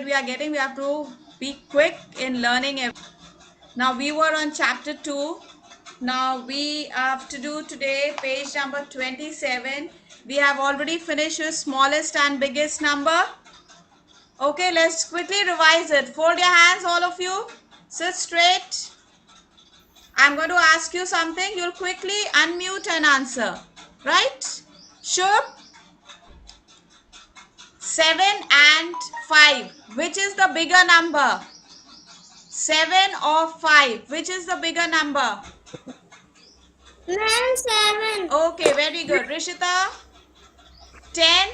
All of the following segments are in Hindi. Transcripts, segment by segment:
we are getting, we have to be quick in learning. Now we were on chapter 2. Now we have to do today page number 27. We have already finished with smallest and biggest number. Okay, let's quickly revise it. Fold your hands, all of you. Sit straight. I'm going to ask you something. You'll quickly unmute and answer. Right? Sure. 7 and 5. Which is the bigger number? 7 or 5? Which is the bigger number? 7. Okay, very good. Rishita? 10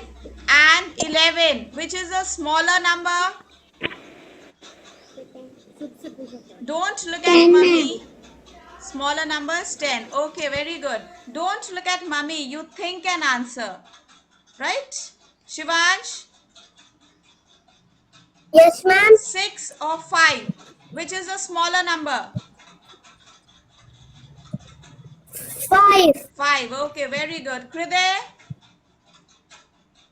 and 11. Which is the smaller number? Don't look at 10. mummy. Smaller numbers 10. Okay, very good. Don't look at mummy. You think and answer. Right? Shivansh? Yes, ma'am. 6 or 5. Which is the smaller number? 5. 5. Okay, very good. Kriday?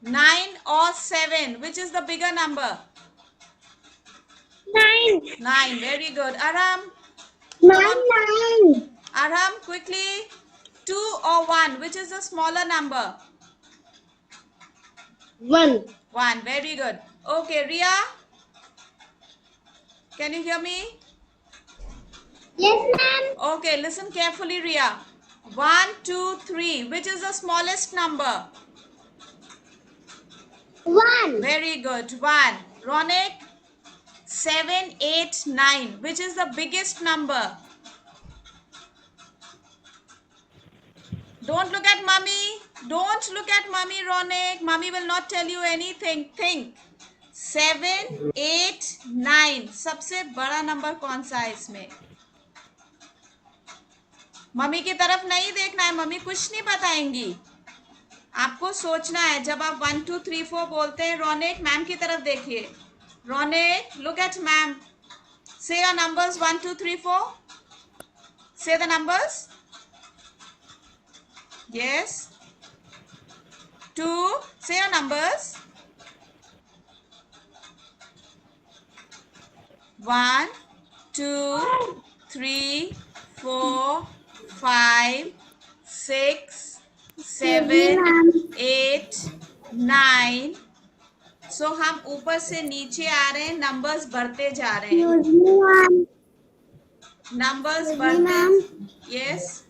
9 or 7. Which is the bigger number? 9. 9. Very good. Aram? 9. Aram, quickly. 2 or 1. Which is the smaller number? 1. 1. Very good. Okay, Ria? Can you hear me? Yes, ma'am. Okay, listen carefully, Ria. 1, 2, 3. Which is the smallest number? 1. Very good. 1. Ronik? 7, 8, 9. Which is the biggest number? Don't look at mummy. Don't look at mummy, Ronik. Mummy will not tell you anything. Think. 7, 8, 9. सबसे बड़ा नंबर कौन सा है इसमें? मम्मी की तरफ नहीं देखना है, मम्मी कुछ नहीं बताएंगी. आपको सोचना है. जब आप 1 2 3 4 बोलते हैं, रोनेक मैम की तरफ देखिए. रोनेक, look at ma'am. Say your numbers 1 2 3 4. Say the numbers. Yes. 2. Say your numbers. 1 2 3 4 5 6 7 8 9. सो हम ऊपर से नीचे आ रहे हैं, नंबर्स बढ़ते जा रहे हैं. नंबर्स बढ़ते. यस.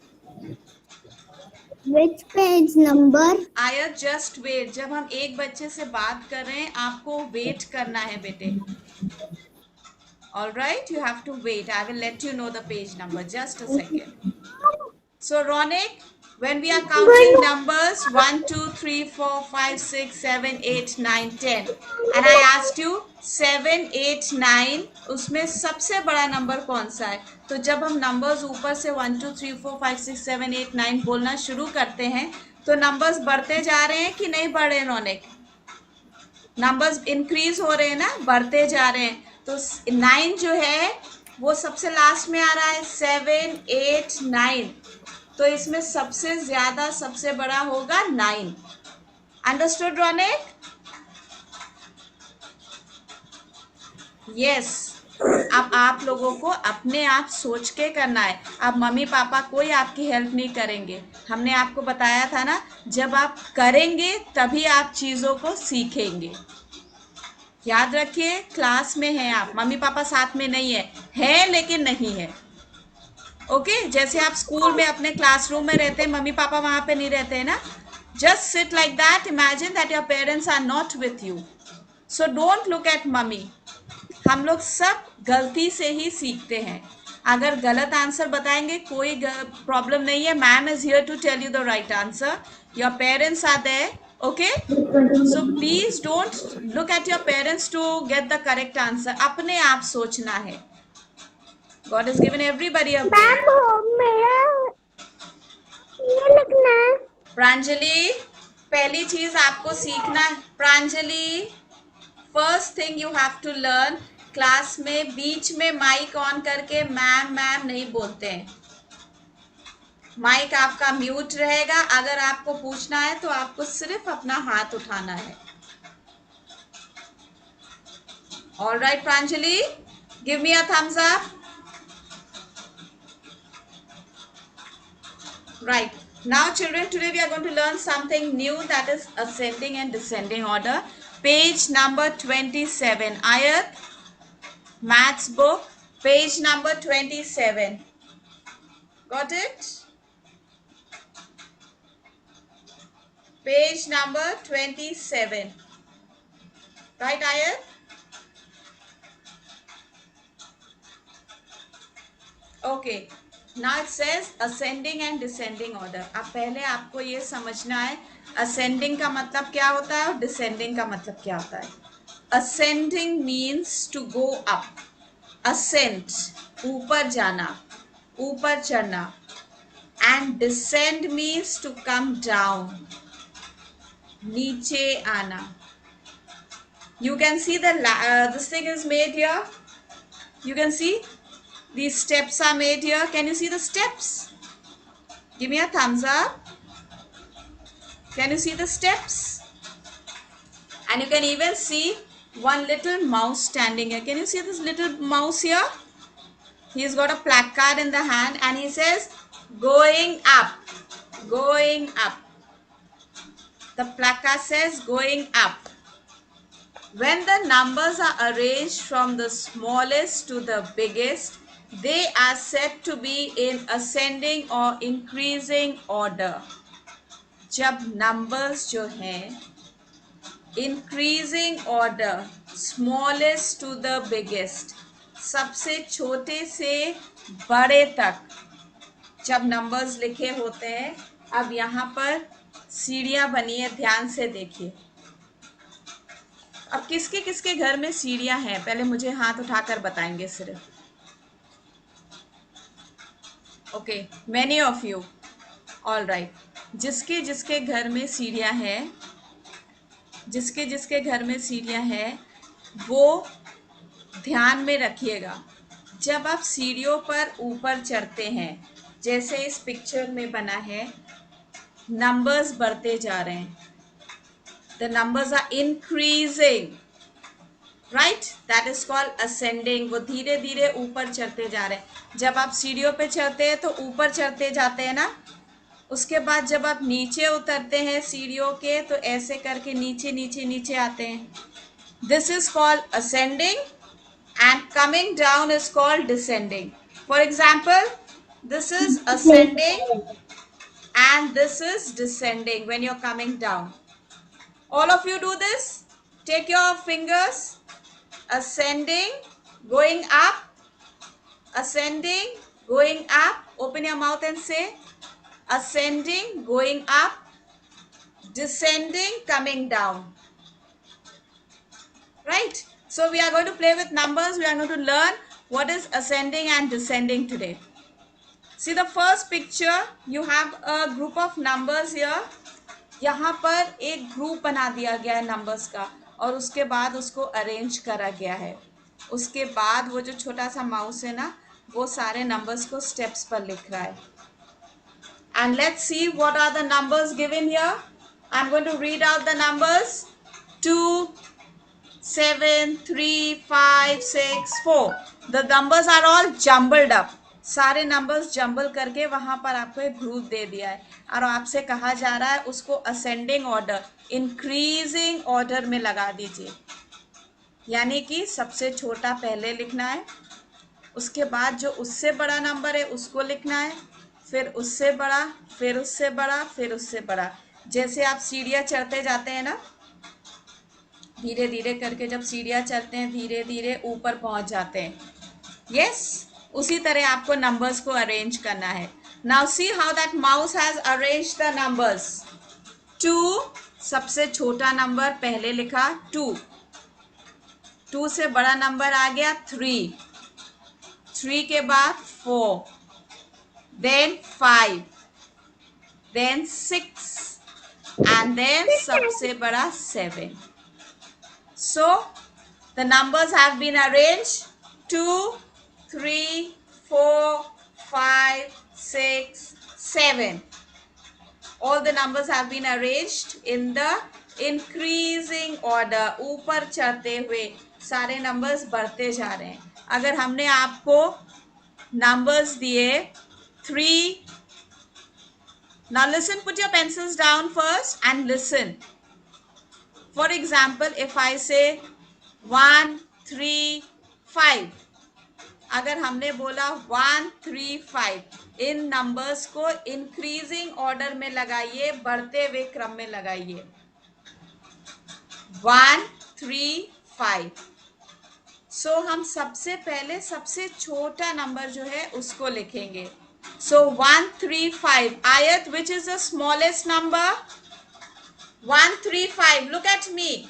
Which page number? आयत जस्ट वेट. जब हम एक बच्चे से बात कर रहे हैं, आपको वेट करना है बेटे. All right, you have to wait. I will let you know the page number. Just a second. So, Ronik, when we are counting numbers 1, 2, 3, 4, 5, 6, 7, 8, 9, 10, and I asked you 7, 8, 9, उसमें सबसे बड़ा नंबर कौन सा है? तो जब हम नंबर्स ऊपर से 1, 2, 3, 4, 5, 6, 7, 8, 9 बोलना शुरू करते हैं, तो नंबर्स बढ़ते जा रहे हैं कि नहीं बढ़ रहे हैं, रोनिक? नंबर्स इंक्रीज हो रहे हैं ना, बढ़ते जा रहे हैं. तो 9 जो है वो सबसे लास्ट में आ रहा है. 7, 8, 9. तो इसमें सबसे ज्यादा सबसे बड़ा होगा 9. अंडरस्टूड रोनिक? यस. अब आप लोगों को अपने आप सोच के करना है. अब मम्मी पापा कोई आपकी हेल्प नहीं करेंगे. हमने आपको बताया था ना, जब आप करेंगे तभी आप चीजों को सीखेंगे. याद रखिए, क्लास में हैं आप, मम्मी पापा साथ में नहीं है लेकिन नहीं है. ओके, जैसे आप स्कूल में अपने क्लासरूम में रहते हैं, मम्मी पापा वहां पे नहीं रहते हैं ना. Just sit like that. Imagine that your parents are not with you. So don't look at mummy. हम लोग सब गलती से ही सीखते हैं. अगर गलत आंसर बताएंगे कोई प्रॉब्लम नहीं है. Ma'am is here to tell you the right answer. Your parents are there. Okay, so please don't look at your parents to get the correct answer. अपने आप सोचना है. God has given everybody a brain. मेरा ये लिखना है. प्रांजलि, पहली चीज आपको सीखना है. Pranjali, first thing you have to learn, class में बीच में माइक ऑन करके मैम मैम नहीं बोलते हैं. माइक आपका म्यूट रहेगा. अगर आपको पूछना है तो आपको सिर्फ अपना हाथ उठाना है. All right, Pranjali, give me a thumbs up. Right. Now, children, today we are going to learn something new, that is ascending and descending order. Page number 27. Ayat, maths book, page number 27. Got it? Page number 27. Right, Ayat? Okay. Now it says ascending and descending order. अब पहले आपको ये समझना है ascending का मतलब क्या होता है और descending का मतलब क्या होता है. Ascending means to go up. Ascend, ऊपर जाना, ऊपर चढ़ना. And descend means to come down, नीचे आना. You can see this thing is made here. You can see these steps are made here. Can you see the steps? Give me a thumbs up. Can you see the steps? And you can even see one little mouse standing here. Can you see this little mouse here? He's got a placard in the hand and he says, going up, going up. The placard says, going up. When the numbers are arranged from the smallest to the biggest, they are said to be in ascending or increasing order. जब numbers जो हैं increasing order, smallest to the biggest, सबसे छोटे से बड़े तक जब numbers लिखे होते हैं. अब यहाँ पर सीढ़ियाँ बनी है, ध्यान से देखिए. अब किसके किसके घर में सीढ़ियाँ हैं, पहले मुझे हाथ उठाकर बताएंगे सिर्फ. Okay, many of you. All right. जिसके जिसके घर में सीढ़ियाँ हैं, जिसके जिसके घर में सीढ़ियाँ हैं, वो ध्यान में रखिएगा. जब आप सीढ़ियों पर ऊपर चढ़ते हैं, जैसे इस पिक्चर में बना है, नंबर्स बढ़ते जा रहे हैं. The numbers are increasing, right? That is called ascending. वो धीरे धीरे ऊपर चढ़ते जा रहे हैं. जब आप सीढ़ियों पे चढ़ते हैं तो ऊपर चढ़ते जाते हैं ना. उसके बाद जब आप नीचे उतरते हैं सीढ़ियों के, तो ऐसे करके नीचे नीचे नीचे आते हैं. This is called ascending and coming down is called descending. For example, this is ascending and this is descending when you're coming down. All of you do this. Take your fingers, ascending, going up, ascending, going up. Open your mouth and say, ascending, going up, descending, coming down. Right? So we are going to play with numbers. We are going to learn what is ascending and descending today. See the first picture, you have a group of numbers here. यहाँ पर एक ग्रुप बना दिया गया है नंबर्स का, और उसके बाद उसको अरेंज करा गया है. उसके बाद वो जो छोटा सा माउस है ना, वो सारे नंबर्स को स्टेप्स पर लिख रहा है. And let's see what are the numbers given here. I am going to read out the numbers. 2, 7, 3, 5, 6, 4. The numbers are all jumbled up. सारे नंबर्स जंबल करके वहाँ पर आपको एक ग्रुप दे दिया है, और आपसे कहा जा रहा है उसको असेंडिंग ऑर्डर, इंक्रीजिंग ऑर्डर में लगा दीजिए. यानी कि सबसे छोटा पहले लिखना है, उसके बाद जो उससे बड़ा नंबर है उसको लिखना है, फिर उससे बड़ा, फिर उससे बड़ा, फिर उससे बड़ा. जैसे आप सीढ़ियाँ चढ़ते जाते हैं ना, धीरे धीरे करके जब सीढ़ियाँ चढ़ते हैं, धीरे धीरे ऊपर पहुँच जाते हैं. यस, उसी तरह आपको नंबर्स को अरेंज करना है. Now see how that mouse has arrange the numbers. 2, सबसे छोटा नंबर पहले लिखा 2. 2 से बड़ा नंबर आ गया 3. 3 के बाद 4, देन 5, देन 6 एंड देन सबसे बड़ा 7. So the numbers have been arranged 2, 3, 4, 5, 6, 7. All the numbers have been arranged in the increasing order. ऊपर चढ़ते हुए सारे नंबर्स बढ़ते जा रहे हैं। अगर हमने आपको नंबर्स दिए 3, now listen, put your pencils down first and listen. For example, if I say 1, 3, 5, अगर हमने बोला 1, 3, 5, इन नंबर्स को इंक्रीजिंग ऑर्डर में लगाइए, बढ़ते हुए क्रम में लगाइए। 1, 3, 5। सो हम सबसे पहले सबसे छोटा नंबर जो है उसको लिखेंगे। सो 1, 3, 5। आयत, विच is the smallest number? 1, 3, 5। Look at मी।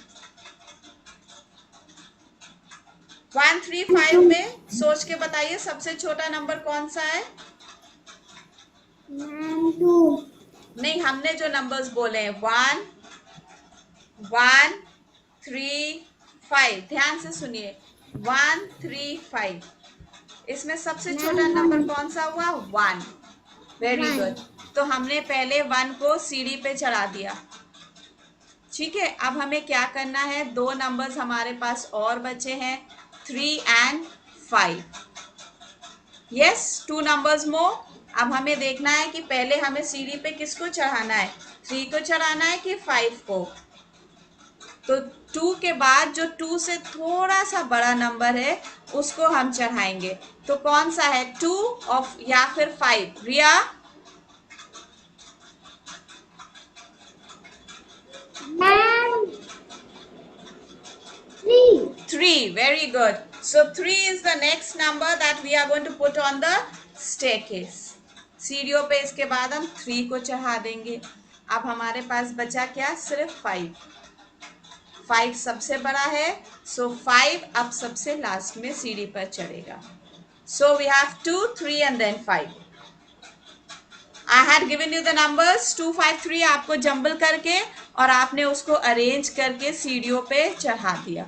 1, 3, 5 में सोच के बताइए सबसे छोटा नंबर कौन सा है? 2। नहीं, हमने जो नंबर्स बोले हैं 1, 3, 5, ध्यान से सुनिए। 1, 3, 5, इसमें सबसे छोटा नंबर कौन सा हुआ? 1। Very good. तो हमने पहले 1 को सीढ़ी पे चढ़ा दिया। ठीक है, अब हमें क्या करना है? 2 नंबर्स हमारे पास और बचे हैं, 3 and 5। यस, 2 नंबर्स मोर। अब हमें देखना है कि पहले हमें सीढ़ी पे किसको चढ़ाना है, 3 को चढ़ाना है कि 5 को। तो 2 के बाद जो 2 से थोड़ा सा बड़ा नंबर है उसको हम चढ़ाएंगे। तो कौन सा है, 2 और या फिर 5? रिया? 3. Very good. So 3 is the next number that we are going to put on the staircase. सीढ़ियों पे इसके बाद हम 3 को चढ़ा देंगे। अब हमारे पास बचा क्या? सिर्फ 5। 5 सबसे बड़ा है, सो 5 अब सबसे लास्ट में सीढ़ी पर चढ़ेगा। So we have 2, 3 and then 5. I had given you the numbers 2, 5, 3 आपको जंबल करके और आपने उसको अरेंज करके सीढ़ियों पे चढ़ा दिया।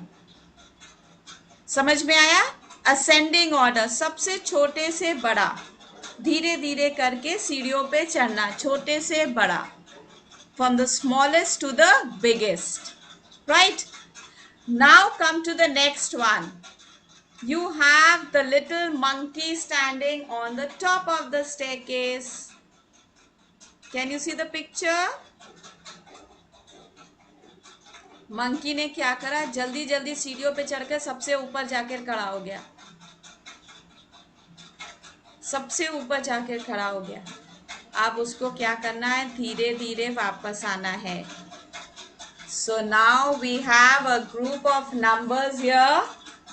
समझ में आया? असेंडिंग ऑर्डर, सबसे छोटे से बड़ा, धीरे धीरे करके सीढ़ियों पे चढ़ना, छोटे से बड़ा, from the smallest to the biggest. Right? Now come to the next one. You have the little monkey standing on the top of the staircase. Can you see the picture? Monkey ने क्या करा? जल्दी जल्दी सीढ़ियों पे चढ़कर सबसे ऊपर जाकर खड़ा हो गया। सबसे ऊपर जाकर खड़ा हो गया। अब उसको क्या करना है? धीरे धीरे वापस आना है। So now we have a group of numbers here.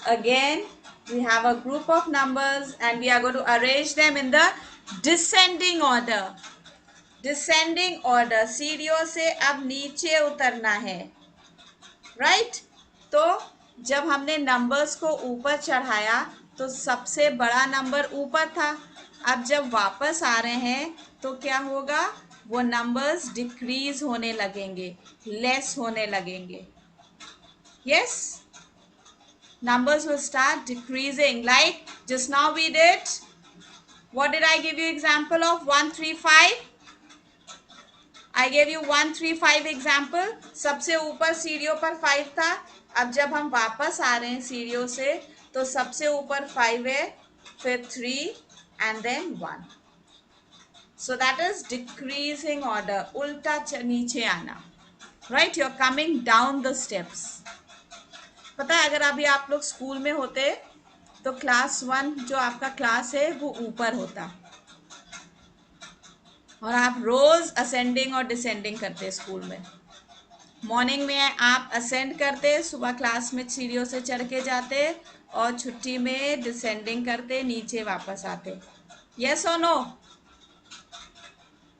Again, we have a group of numbers and we are going to arrange them in the descending order. Descending order, सीढ़ियों से अब नीचे उतरना है। राइट? तो जब हमने नंबर्स को ऊपर चढ़ाया तो सबसे बड़ा नंबर ऊपर था। अब जब वापस आ रहे हैं तो क्या होगा? वो नंबर्स डिक्रीज होने लगेंगे, लेस होने लगेंगे। Yes, numbers will start decreasing like just now we did. What did I give you example of? 1, 3, 5. I gave you 1, 3, 5 example. सबसे ऊपर सीढ़ियों पर 5 था। अब जब हम वापस आ रहे हैं सीढ़ियों से तो सबसे ऊपर 5 है, फिर 3 and then 1. So that is decreasing order, उल्टा नीचे आना। Right? You're coming down the steps. पता है, अगर अभी आप लोग स्कूल में होते तो क्लास 1 जो आपका क्लास है वो ऊपर होता और आप रोज असेंडिंग और डिसेंडिंग करते स्कूल में। मॉर्निंग में आप असेंड करते, सुबह क्लास में सीढ़ियों से चढ़ के जाते और छुट्टी में डिसेंडिंग करते, नीचे वापस आते। Yes or no?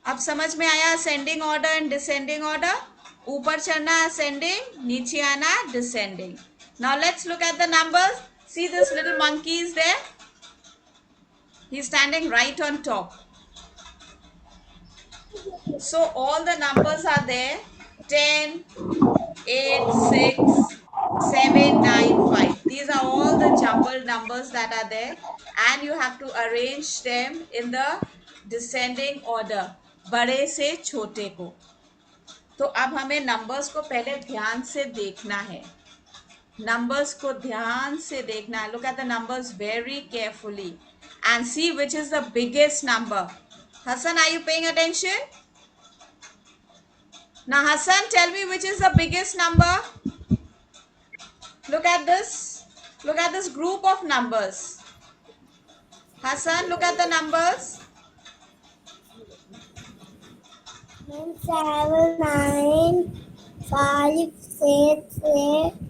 अब समझ में आया ascending order and descending order? ऊपर चढ़ना असेंडिंग, नीचे आना descending. Now let's look at the numbers. See this little monkey is there? He's standing right on top. So all the numbers are there. 10, 8, 6, 7, 9, 5. These are all the jumbled numbers that are there. And you have to arrange them in the descending order. बड़े से छोटे को। तो अब हमें नंबर्स को पहले ध्यान से देखना है। नंबर्स को ध्यान से देखना है. Look at the numbers very carefully and see which is the biggest number. Hassan, are you paying attention? Now, Hassan, tell me which is the biggest number. Look at this. Look at this group of numbers. Hassan, look at the numbers. 7, 9, 5, 6, 8.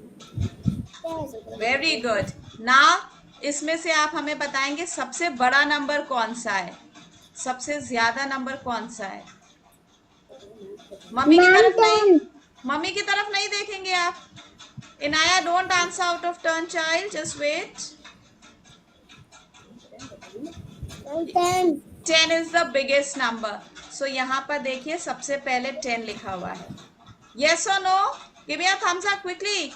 Very good. Now इसमें से आप हमें बताएंगे सबसे बड़ा नंबर कौन सा है, सबसे ज्यादा नंबर कौन सा है. मम्मी की तरफ नहीं, मम्मी की तरफ नहीं देखेंगे आप. Inaya, don't answer out of turn child, just wait. 10 is the biggest number. So यहाँ पर देखिए सबसे पहले 10 लिखा हुआ है. Yes or no? Give me a thumbs up quickly.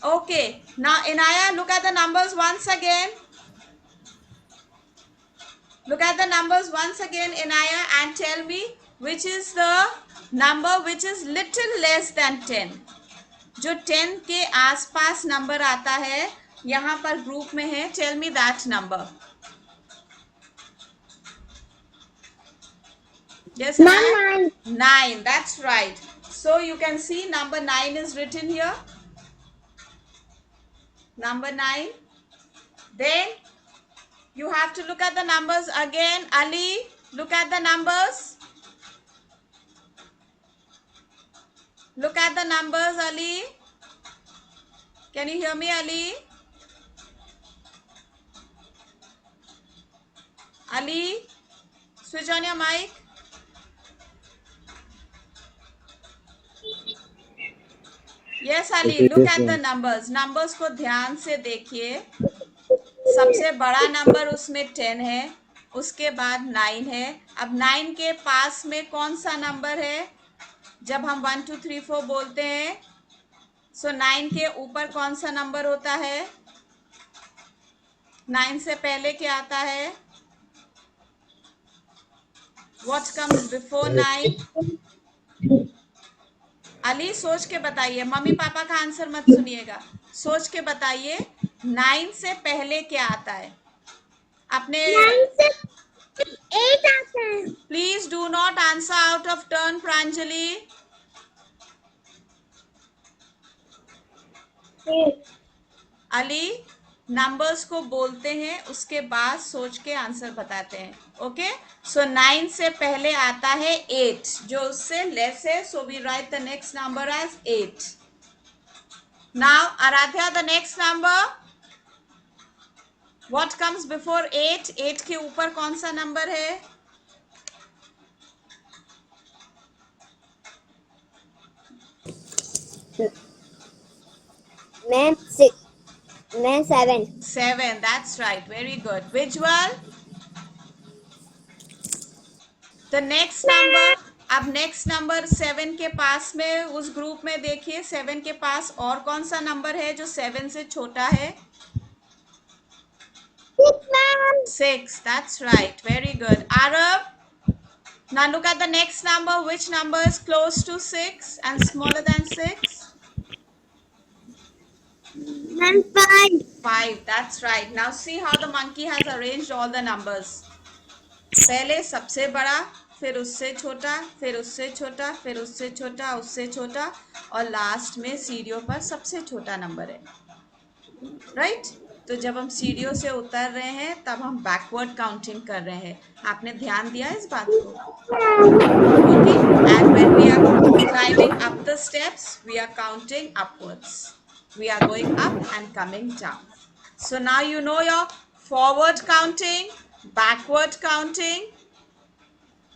Okay, now Inaya, look at the numbers once again. Look at the numbers once again, Inaya, and tell me which is the number which is little less than 10. जो 10 के आसपास नंबर आता है यहाँ पर ग्रुप में है. Tell me that number. Yes, 9. 9, that's right. So you can see number 9 is written here. Number 9. Then you have to look at the numbers again. Ali, look at the numbers. Look at the numbers, Ali. Can you hear me, Ali? Ali, switch on your mic. Yes, Ali, look at the numbers. Numbers को ध्यान से देखिए. सबसे बड़ा नंबर उसमें 10 है, उसके बाद 9 है. अब 9 के पास में कौन सा नंबर है? जब हम 1 2 3 4 बोलते हैं, सो 9 के ऊपर कौन सा नंबर होता है? 9 से पहले क्या आता है? What comes before 9? अली, सोच के बताइए, मम्मी पापा का आंसर मत सुनिएगा, सोच के बताइए. 9 से पहले क्या आता है? अपने 9 से 8 आता है. Please do not answer out of turn, Pranjali. Ali, numbers को बोलते हैं, उसके बाद सोच के आंसर बताते हैं. ओके, सो 9 से पहले आता है 8, जो उससे लेस है. So we write the next number as 8. Now Aradhya, the next number. What comes before 8? 8 के ऊपर कौन सा नंबर है? मैं 6. मैं 7. 7, that's right, very good. Visual. The next number. अब नेक्स्ट नंबर 7 के पास में, उस ग्रुप में देखिए 7 के पास और कौन सा नंबर है जो 7 से छोटा है? 6, that's right, very good. Arab, now look at the next number. Which number is close to 6 and smaller than 6? 5. 5, that's right. Now see how the monkey has arranged all the numbers. पहले सबसे बड़ा, फिर उससे छोटा, फिर उससे छोटा, फिर उससे छोटा, उससे छोटा, और लास्ट में सीढ़ियों पर सबसे छोटा नंबर है. राइट? तो जब हम सीढ़ियों से उतर रहे हैं तब हम बैकवर्ड काउंटिंग कर रहे हैं. आपने ध्यान दिया इस बात को? Okay, and when we are climbing up the steps, we are counting upwards. We are going up and coming down. So now you know your forward counting, backward counting,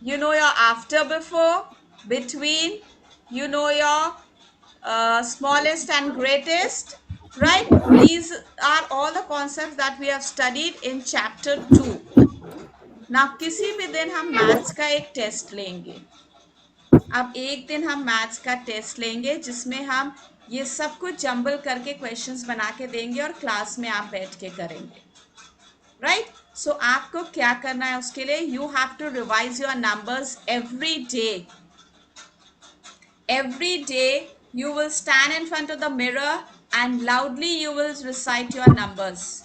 you know your after, before, between, you know your smallest and greatest, right? These are all the concepts that we have studied in chapter 2. Now किसी भी दिन हम मैथ्स का एक टेस्ट लेंगे. अब एक दिन हम मैथ्स का टेस्ट लेंगे जिसमें हम ये सब कुछ जंबल करके क्वेश्चंस बना के देंगे और क्लास में आप बैठ के करेंगे. राइट? सो आपको क्या करना है उसके लिए? You have to revise your numbers every day. Every day you will stand in front of the mirror and loudly you will recite your numbers.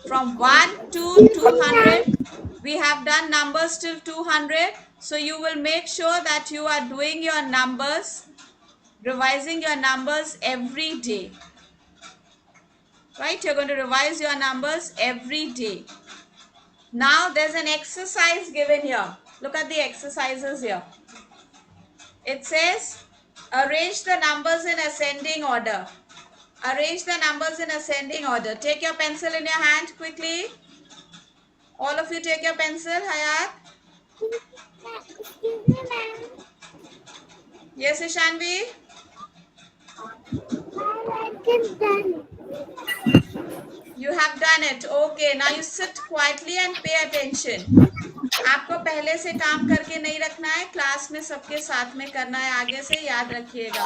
From 1 to 200, we have done numbers till 200. So you will make sure that you are doing your numbers, revising your numbers every day. Right? You're going to revise your numbers every day. Now there's an exercise given here. Look at the exercises here. It says, arrange the numbers in ascending order. Arrange the numbers in ascending order. Take your pencil in your hand quickly. All of you take your pencil, Hayat. Excuse me, ma'am. Yes, Ishanvi? My work is done. You have done it. Okay, now you sit quietly and pay attention. आपको पहले से काम करके नहीं रखना है, क्लास में सबके साथ में करना है, आगे से याद रखिएगा.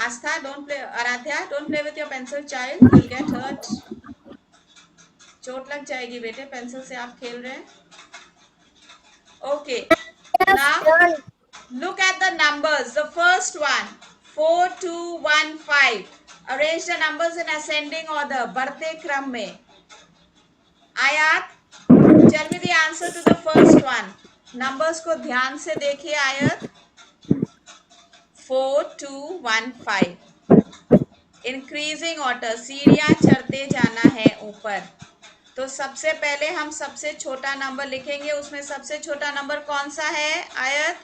आस्था, don't play. Aaradhya, don't play with your pencil, child. You'll get hurt. चोट लग जाएगी बेटे, पेंसिल से आप खेल रहे हैं. Okay. Now look at the numbers. The first one, 4, 2, 1, 5. Arrange the numbers in ascending order. बढ़ते क्रम में. आयात, tell me the answer to the first one. Numbers को ध्यान से देखिए आयत. 4, 2, 1, 5. Increasing order. सीढ़ियां चढ़ते जाना है ऊपर. तो सबसे पहले हम सबसे छोटा नंबर लिखेंगे. उसमें सबसे छोटा नंबर कौन सा है आयत?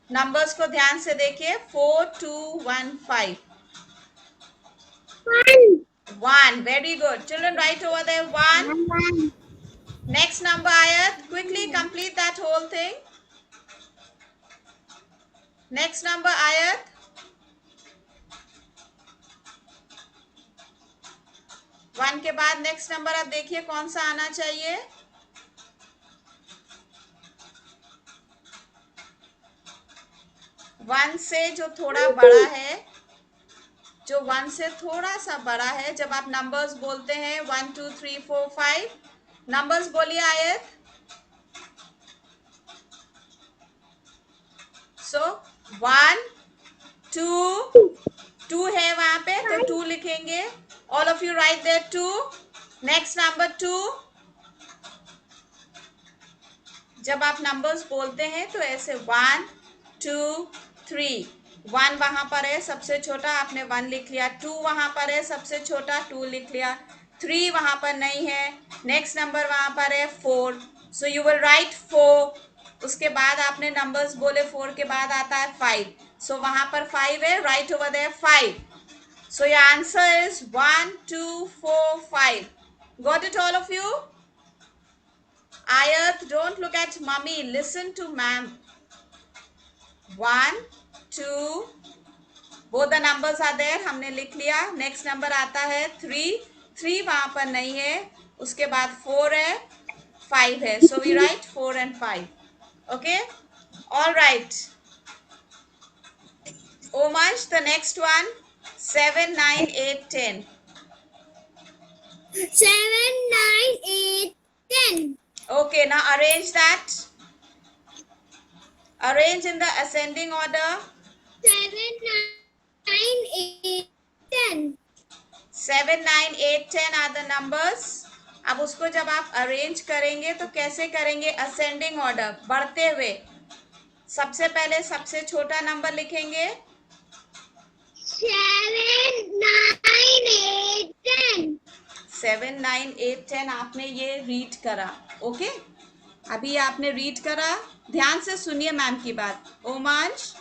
नंबर्स को ध्यान से देखिए. 4, 2, 1, 5. 1. Very good. Children, write over there 1. Next number ayat. Quickly complete that whole thing. Next number ayat. One के बाद नेक्स्ट नंबर आप देखिए कौन सा आना चाहिए. वन से जो थोड़ा बड़ा है, जो वन से थोड़ा सा बड़ा है, जब आप नंबर्स बोलते हैं 1, 2, 3, 4, 5, नंबर्स बोलिए आयत. सो 1, 2, 2 है वहां पे तो 2 लिखेंगे. All of you write there 2. Next number 2. जब आप नंबर्स बोलते हैं तो ऐसे 1, 2, 3. 1 वहां पर है सबसे छोटा, आपने 1 लिख लिया. 2 वहां पर है सबसे छोटा, 2 लिख लिया. 3 वहां पर नहीं है. नेक्स्ट नंबर वहां पर है 4. So you will write 4. उसके बाद आपने नंबर्स बोले 4 के बाद आता है 5. सो वहां पर 5 है. Right over there 5. So your answer is 1, 2, 4, 5. Got it all of you? Ayat, don't look at mummy. Listen to ma'am. 1, 2. Both the numbers are there. हमने लिख लिया. Next number आता है 3. 3 वहां पर नहीं है. उसके बाद 4 है, 5 है. So we write 4 and 5. Okay? All right. Omansh, the next one. 7, 9, 8, 10. 7, 9, 8, 10. Okay, now arrange that. Arrange in the ascending order. 7, 9, 8, 10. 7, 9, 8, 10 are the numbers. अब उसको जब आप अरेंज करेंगे तो कैसे करेंगे? असेंडिंग ऑर्डर, बढ़ते हुए. सबसे पहले सबसे छोटा नंबर लिखेंगे. 7, 9, 8, 10. 7, 9, 8, 10 आपने ये रीड करा. ओके, अभी आपने रीड करा. ध्यान से सुनिए मैम की बात. ओमांश,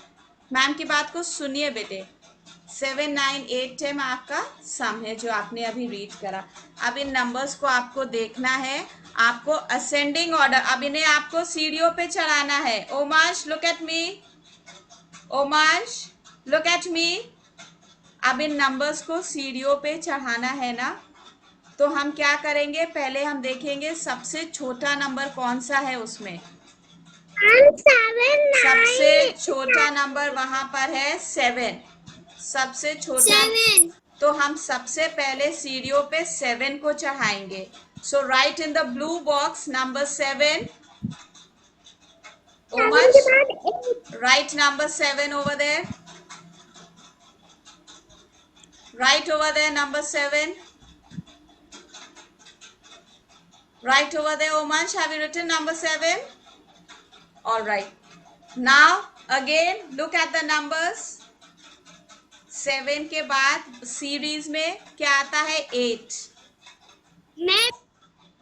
मैम की बात को सुनिए बेटे. 7, 9, 8, 10 आपका सम है जो आपने अभी रीड करा. अब इन नंबर्स को आपको देखना है. आपको असेंडिंग ऑर्डर, अब इन्हें आपको सीढ़ियों पे चढ़ाना है. Omansh, look at me. Omansh, look at me. अब इन नंबर्स को सीढ़ियों पे चढ़ाना है ना, तो हम क्या करेंगे? पहले हम देखेंगे सबसे छोटा नंबर कौन सा है उसमें. 7, सबसे छोटा नंबर वहां पर है 7. सबसे छोटा 7. तो हम सबसे पहले सीढ़ियों पे 7 को चढ़ाएंगे. So right in the blue box number 7. Omash, right number 7 over there. Write over there number 7. Right over there, Omansh, have you written number 7? All right. Now again look at the numbers. 7 के बाद सीरीज में क्या आता है? 8. मैं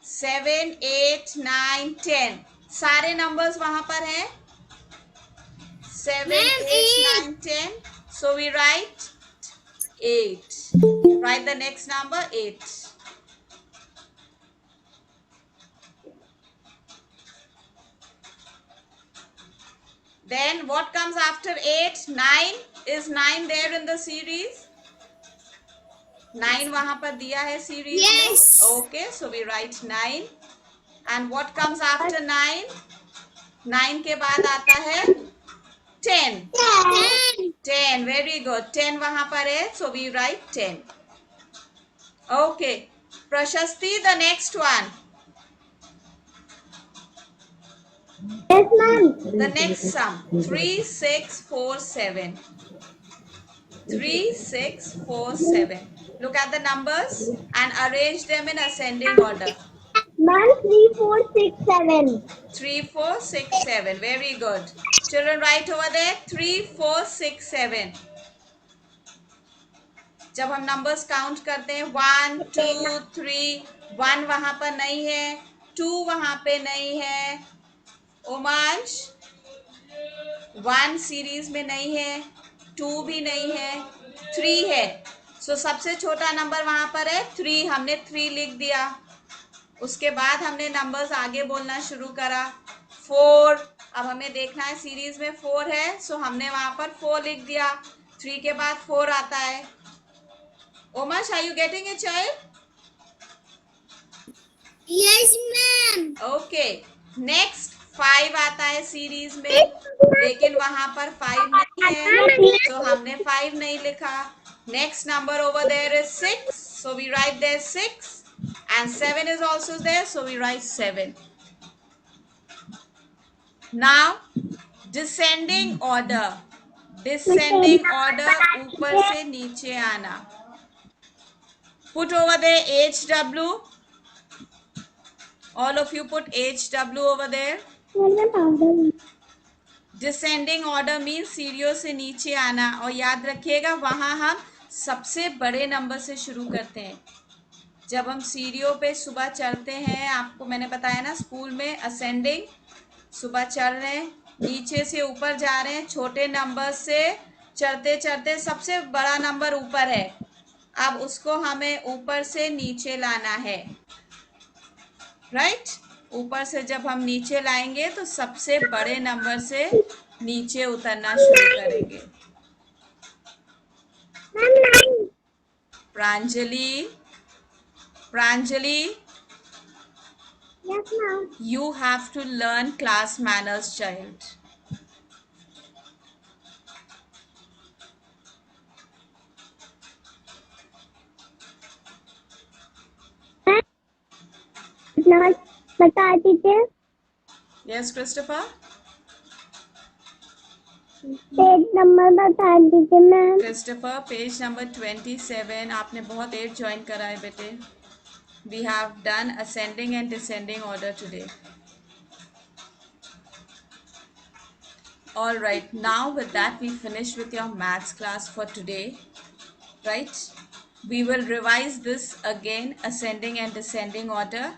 7, 8, 9, 10 सारे नंबर्स वहां पर हैं. 7, 8, 9, 10. So we write 8. Write the next number 8. Then what comes after 8? 9. Is 9 there in the series? 9 वहां पर दिया है सीरीज में. Yes. Okay, so we write 9. And what comes after 9? 9 के बाद आता है 10. 10. 10, very good. 10 वहां पर है, so we write 10. Okay, Prashasti, the next one. Yes, ma'am. The next sum. 3, 6, 4, 7. 3, 6, 4, 7. Look at the numbers and arrange them in ascending order. Ma'am, 3, 4, 6, 7. 3, 4, 6, 7. Very good. Children, write over there 3, 4, 6, 7. जब हम नंबर्स काउंट करते हैं 1, 2, 3, 1 वहां पर नहीं है, 2 वहां पे नहीं है. ओमांश 1 सीरीज में नहीं है, 2 भी नहीं है, 3 है. सो सबसे छोटा नंबर वहां पर है 3. हमने 3 लिख दिया. उसके बाद हमने नंबर्स आगे बोलना शुरू करा. 4. अब हमें देखना है सीरीज में 4 है, सो हमने वहां पर 4 लिख दिया. 3 के बाद 4 आता है. Omansh, are you getting it child? Yes, ma'am. Okay. Next 5 आता है सीरीज में, लेकिन वहां पर 5 नहीं है, तो हमने 5 नहीं लिखा. Next number over there is 6, so we write there 6, and 7 is also there, so we write 7. Now descending order. Descending order, ऊपर से नीचे आना. Put over there HW. All of you put HW over there. Descending order means सीढ़ियों से नीचे आना. और याद रखिएगा वहां हम सबसे बड़े नंबर से शुरू करते हैं. जब हम सीढ़ियों पे सुबह चढ़ते हैं, आपको मैंने बताया ना स्कूल में, असेंडिंग, सुबह चढ़ रहे हैं, नीचे से ऊपर जा रहे हैं, छोटे नंबर से चढ़ते चढ़ते सबसे बड़ा नंबर ऊपर है. अब उसको हमें ऊपर से नीचे लाना है. राइट? ऊपर से जब हम नीचे लाएंगे तो सबसे बड़े नंबर से नीचे उतरना शुरू करेंगे. Pranjali, Pranjali, Yes, ma'am. you have to learn class manners, child. बता दीजिए. Yes, Christopher? पेज नंबर बता दीजिए मैम. Christopher, page number 27. आपने बहुत लेट ज्वाइन करा है बेटे. We have done ascending and descending order today. All right, now with that we finished with your maths class for today. Right? We will revise this again, ascending and descending order.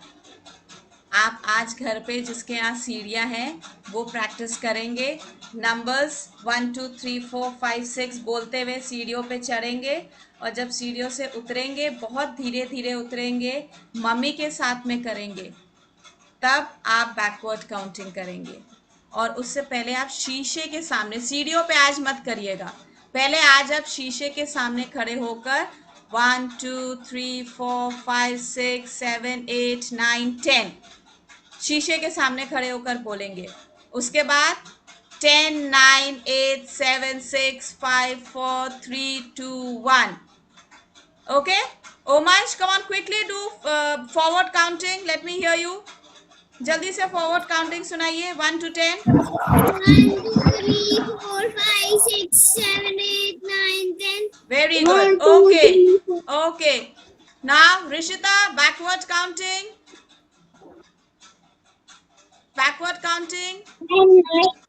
आप आज घर पे जिसके यहाँ सीढ़ियाँ हैं वो प्रैक्टिस करेंगे. नंबर्स 1, 2, 3, 4, 5, 6 बोलते हुए सीढ़ियों पे चढ़ेंगे, और जब सीढ़ियों से उतरेंगे बहुत धीरे धीरे उतरेंगे, मम्मी के साथ में करेंगे, तब आप बैकवर्ड काउंटिंग करेंगे. और उससे पहले आप शीशे के सामने, सीढ़ियों पे आज मत करिएगा, पहले आज आप शीशे के सामने खड़े होकर 1, 2, 3, 4, 5, 6, 7, 8, 9, 10 शीशे के सामने खड़े होकर बोलेंगे. उसके बाद 10, 9, 8, 7, 6, 5, 4, 3, 2, 1. Okay? Omansh, come on, quickly do forward counting. Let me hear you. जल्दी से forward counting सुनाइए. 1 to 10. 1, 2, 3, 4, 5, 5, 6, 7, 8, 9, 10. Very 1, good. 2, Okay. 3, 4. Okay. Now, Rishita, backward counting. Backward counting. 9,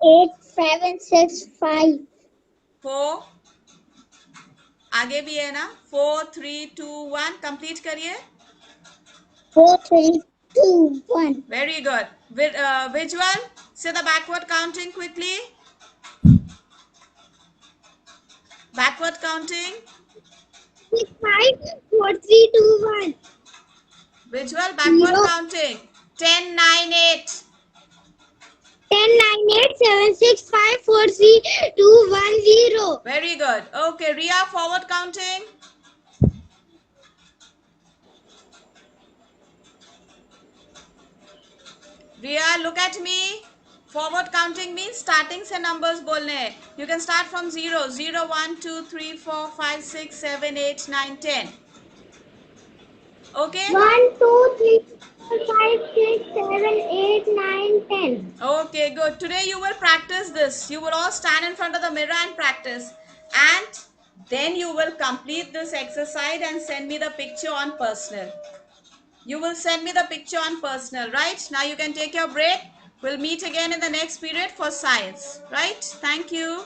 8, 7, 6, 5. 4. आगे भी है ना? 4, 3, 2, 1. कंप्लीट करिए. 4, 3, 2, 1. Very good. Visual, say the backward counting quickly. Backward counting. 6, 5, 4, 3, 2, 1. Visual, backward 0. counting. 10, 9, 8. 10, 9, 8, 7, 6, 5, 4, 3, 2, 1, 0. Very good. Okay, Ria, forward counting. Ria, look at me. Forward counting means starting से numbers बोलने हैं. You can start from 0. 0, 1, 2, 3, 4, 5, 6, 7, 8, 9, 10. Okay? 1, 2, 3, 4, 5, 6, 7, 8, 9, 10. Okay, good. Today you will practice this. You will all stand in front of the mirror and practice. And then you will complete this exercise and send me the picture on personal. You will send me the picture on personal, right? Now you can take your break. We'll meet again in the next period for science, right? Thank you.